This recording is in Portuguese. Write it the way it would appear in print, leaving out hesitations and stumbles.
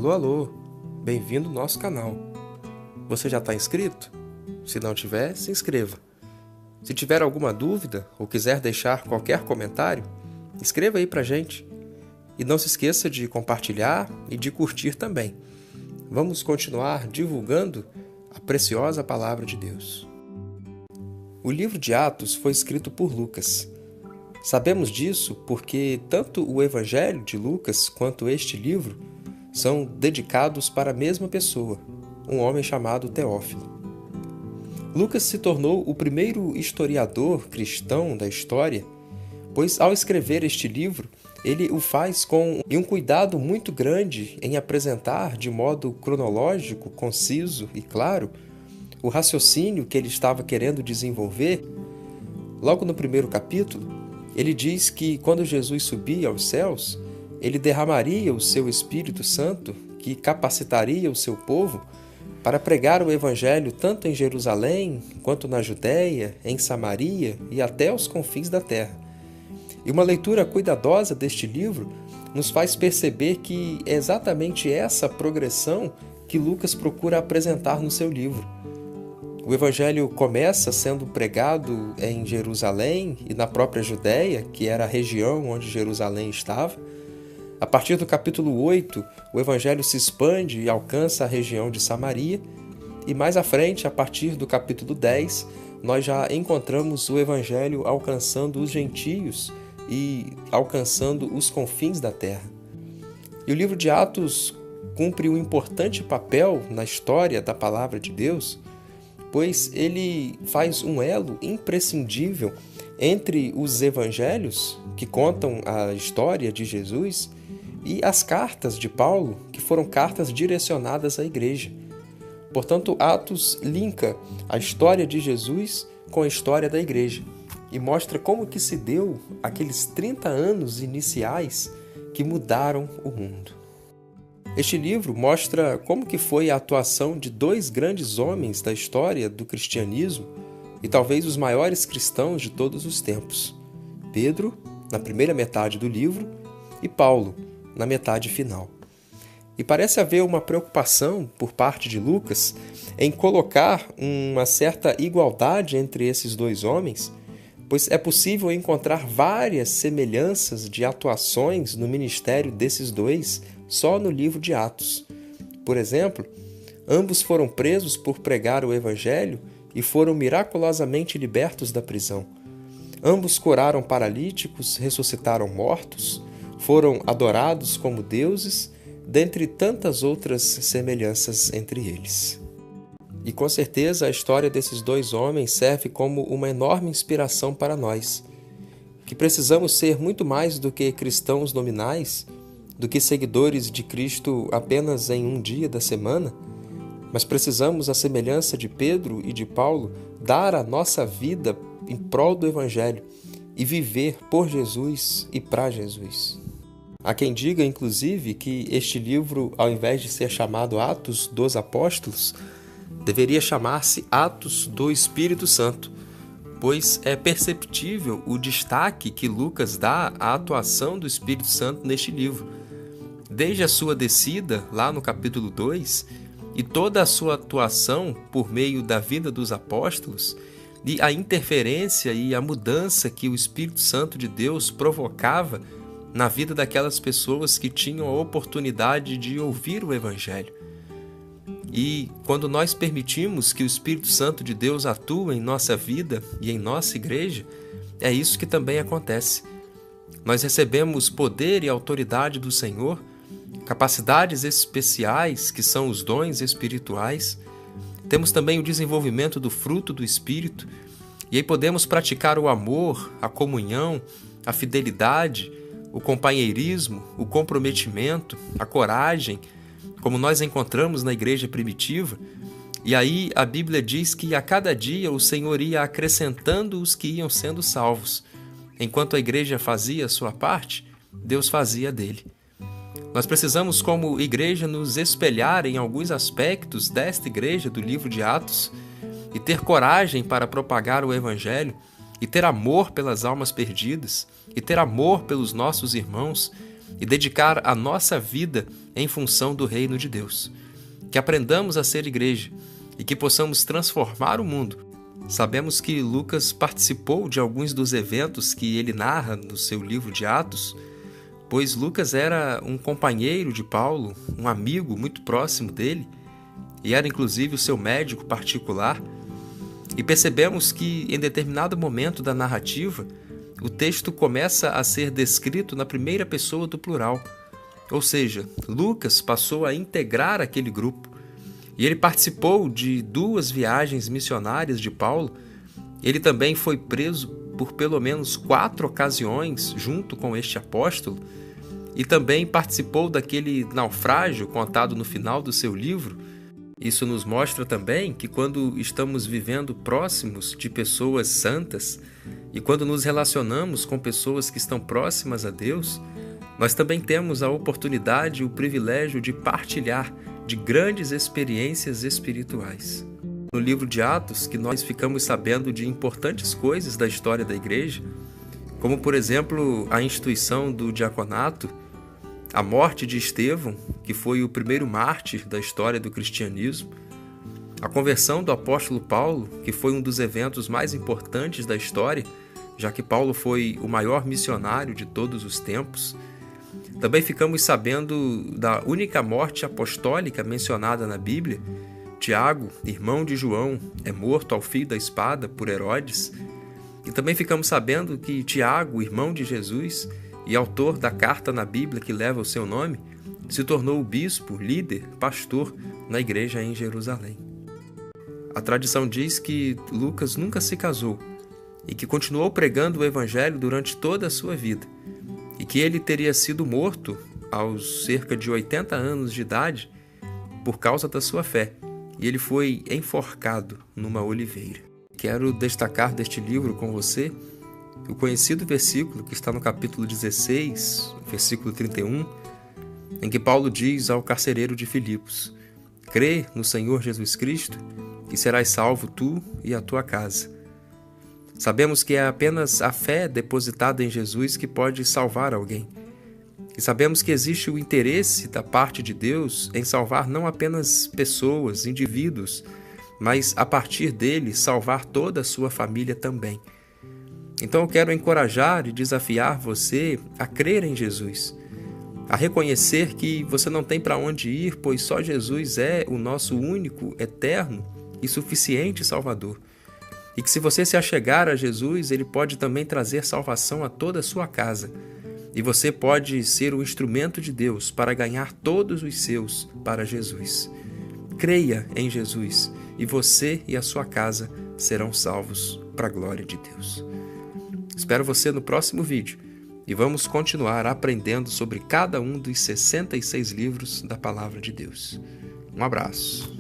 Alô, alô, bem-vindo ao nosso canal. Você já está inscrito? Se não tiver, se inscreva. Se tiver alguma dúvida ou quiser deixar qualquer comentário, escreva aí pra gente. E não se esqueça de compartilhar e de curtir também. Vamos continuar divulgando a preciosa palavra de Deus. O livro de Atos foi escrito por Lucas. Sabemos disso porque tanto o Evangelho de Lucas quanto este livro são dedicados para a mesma pessoa, um homem chamado Teófilo. Lucas se tornou o primeiro historiador cristão da história, pois ao escrever este livro, ele o faz com um cuidado muito grande em apresentar de modo cronológico, conciso e claro o raciocínio que ele estava querendo desenvolver. Logo no primeiro capítulo, ele diz que quando Jesus subia aos céus, ele derramaria o seu Espírito Santo, que capacitaria o seu povo para pregar o Evangelho tanto em Jerusalém, quanto na Judéia, em Samaria e até aos confins da terra. E uma leitura cuidadosa deste livro nos faz perceber que é exatamente essa progressão que Lucas procura apresentar no seu livro. O Evangelho começa sendo pregado em Jerusalém e na própria Judéia, que era a região onde Jerusalém estava. A partir do capítulo 8, o Evangelho se expande e alcança a região de Samaria. E mais à frente, a partir do capítulo 10, nós já encontramos o Evangelho alcançando os gentios e alcançando os confins da terra. E o livro de Atos cumpre um importante papel na história da palavra de Deus, pois ele faz um elo imprescindível entre os evangelhos, que contam a história de Jesus, e as cartas de Paulo, que foram cartas direcionadas à igreja. Portanto, Atos linka a história de Jesus com a história da igreja e mostra como que se deu aqueles 30 anos iniciais que mudaram o mundo. Este livro mostra como que foi a atuação de dois grandes homens da história do cristianismo e talvez os maiores cristãos de todos os tempos: Pedro, na primeira metade do livro, e Paulo, na metade final. E parece haver uma preocupação por parte de Lucas em colocar uma certa igualdade entre esses dois homens, pois é possível encontrar várias semelhanças de atuações no ministério desses dois só no livro de Atos. Por exemplo, ambos foram presos por pregar o Evangelho e foram miraculosamente libertos da prisão. Ambos curaram paralíticos, ressuscitaram mortos, foram adorados como deuses, dentre tantas outras semelhanças entre eles. E com certeza a história desses dois homens serve como uma enorme inspiração para nós, que precisamos ser muito mais do que cristãos nominais, do que seguidores de Cristo apenas em um dia da semana, mas precisamos, à semelhança de Pedro e de Paulo, dar a nossa vida em prol do Evangelho e viver por Jesus e para Jesus. Há quem diga, inclusive, que este livro, ao invés de ser chamado Atos dos Apóstolos, deveria chamar-se Atos do Espírito Santo, pois é perceptível o destaque que Lucas dá à atuação do Espírito Santo neste livro. Desde a sua descida, lá no capítulo 2, e toda a sua atuação por meio da vida dos apóstolos, e a interferência e a mudança que o Espírito Santo de Deus provocava na vida daquelas pessoas que tinham a oportunidade de ouvir o Evangelho. E quando nós permitimos que o Espírito Santo de Deus atue em nossa vida e em nossa igreja, é isso que também acontece. Nós recebemos poder e autoridade do Senhor, capacidades especiais, que são os dons espirituais. Temos também o desenvolvimento do fruto do Espírito, e aí podemos praticar o amor, a comunhão, a fidelidade, o companheirismo, o comprometimento, a coragem, como nós encontramos na igreja primitiva. E aí a Bíblia diz que a cada dia o Senhor ia acrescentando os que iam sendo salvos. Enquanto a igreja fazia a sua parte, Deus fazia a dele. Nós precisamos, como igreja, nos espelhar em alguns aspectos desta igreja do livro de Atos e ter coragem para propagar o Evangelho e ter amor pelas almas perdidas e ter amor pelos nossos irmãos e dedicar a nossa vida em função do reino de Deus. Que aprendamos a ser igreja e que possamos transformar o mundo. Sabemos que Lucas participou de alguns dos eventos que ele narra no seu livro de Atos, pois Lucas era um companheiro de Paulo, um amigo muito próximo dele, e era inclusive o seu médico particular. E percebemos que, em determinado momento da narrativa, o texto começa a ser descrito na primeira pessoa do plural. Ou seja, Lucas passou a integrar aquele grupo. E ele participou de 2 viagens missionárias de Paulo. Ele também foi preso por pelo menos 4 ocasiões junto com este apóstolo. E também participou daquele naufrágio contado no final do seu livro. Isso nos mostra também que quando estamos vivendo próximos de pessoas santas e quando nos relacionamos com pessoas que estão próximas a Deus, nós também temos a oportunidade e o privilégio de partilhar de grandes experiências espirituais. No livro de Atos, que nós ficamos sabendo de importantes coisas da história da igreja, como por exemplo a instituição do diaconato, a morte de Estevão, que foi o primeiro mártir da história do cristianismo, a conversão do apóstolo Paulo, que foi um dos eventos mais importantes da história, já que Paulo foi o maior missionário de todos os tempos. Também ficamos sabendo da única morte apostólica mencionada na Bíblia. Tiago, irmão de João, é morto ao fio da espada por Herodes. E também ficamos sabendo que Tiago, irmão de Jesus e autor da carta na Bíblia que leva o seu nome, se tornou o bispo, líder, pastor na igreja em Jerusalém. A tradição diz que Lucas nunca se casou e que continuou pregando o evangelho durante toda a sua vida, e que ele teria sido morto aos cerca de 80 anos de idade por causa da sua fé, e ele foi enforcado numa oliveira. Quero destacar deste livro com você o conhecido versículo que está no capítulo 16, versículo 31, em que Paulo diz ao carcereiro de Filipos: crê no Senhor Jesus Cristo e serás salvo tu e a tua casa. Sabemos que é apenas a fé depositada em Jesus que pode salvar alguém. E sabemos que existe o interesse da parte de Deus em salvar não apenas pessoas, indivíduos, mas a partir dele salvar toda a sua família também. Então eu quero encorajar e desafiar você a crer em Jesus, a reconhecer que você não tem para onde ir, pois só Jesus é o nosso único, eterno e suficiente Salvador. E que se você se achegar a Jesus, Ele pode também trazer salvação a toda a sua casa. E você pode ser o instrumento de Deus para ganhar todos os seus para Jesus. Creia em Jesus e você e a sua casa serão salvos para a glória de Deus. Espero você no próximo vídeo e vamos continuar aprendendo sobre cada um dos 66 livros da Palavra de Deus. Um abraço.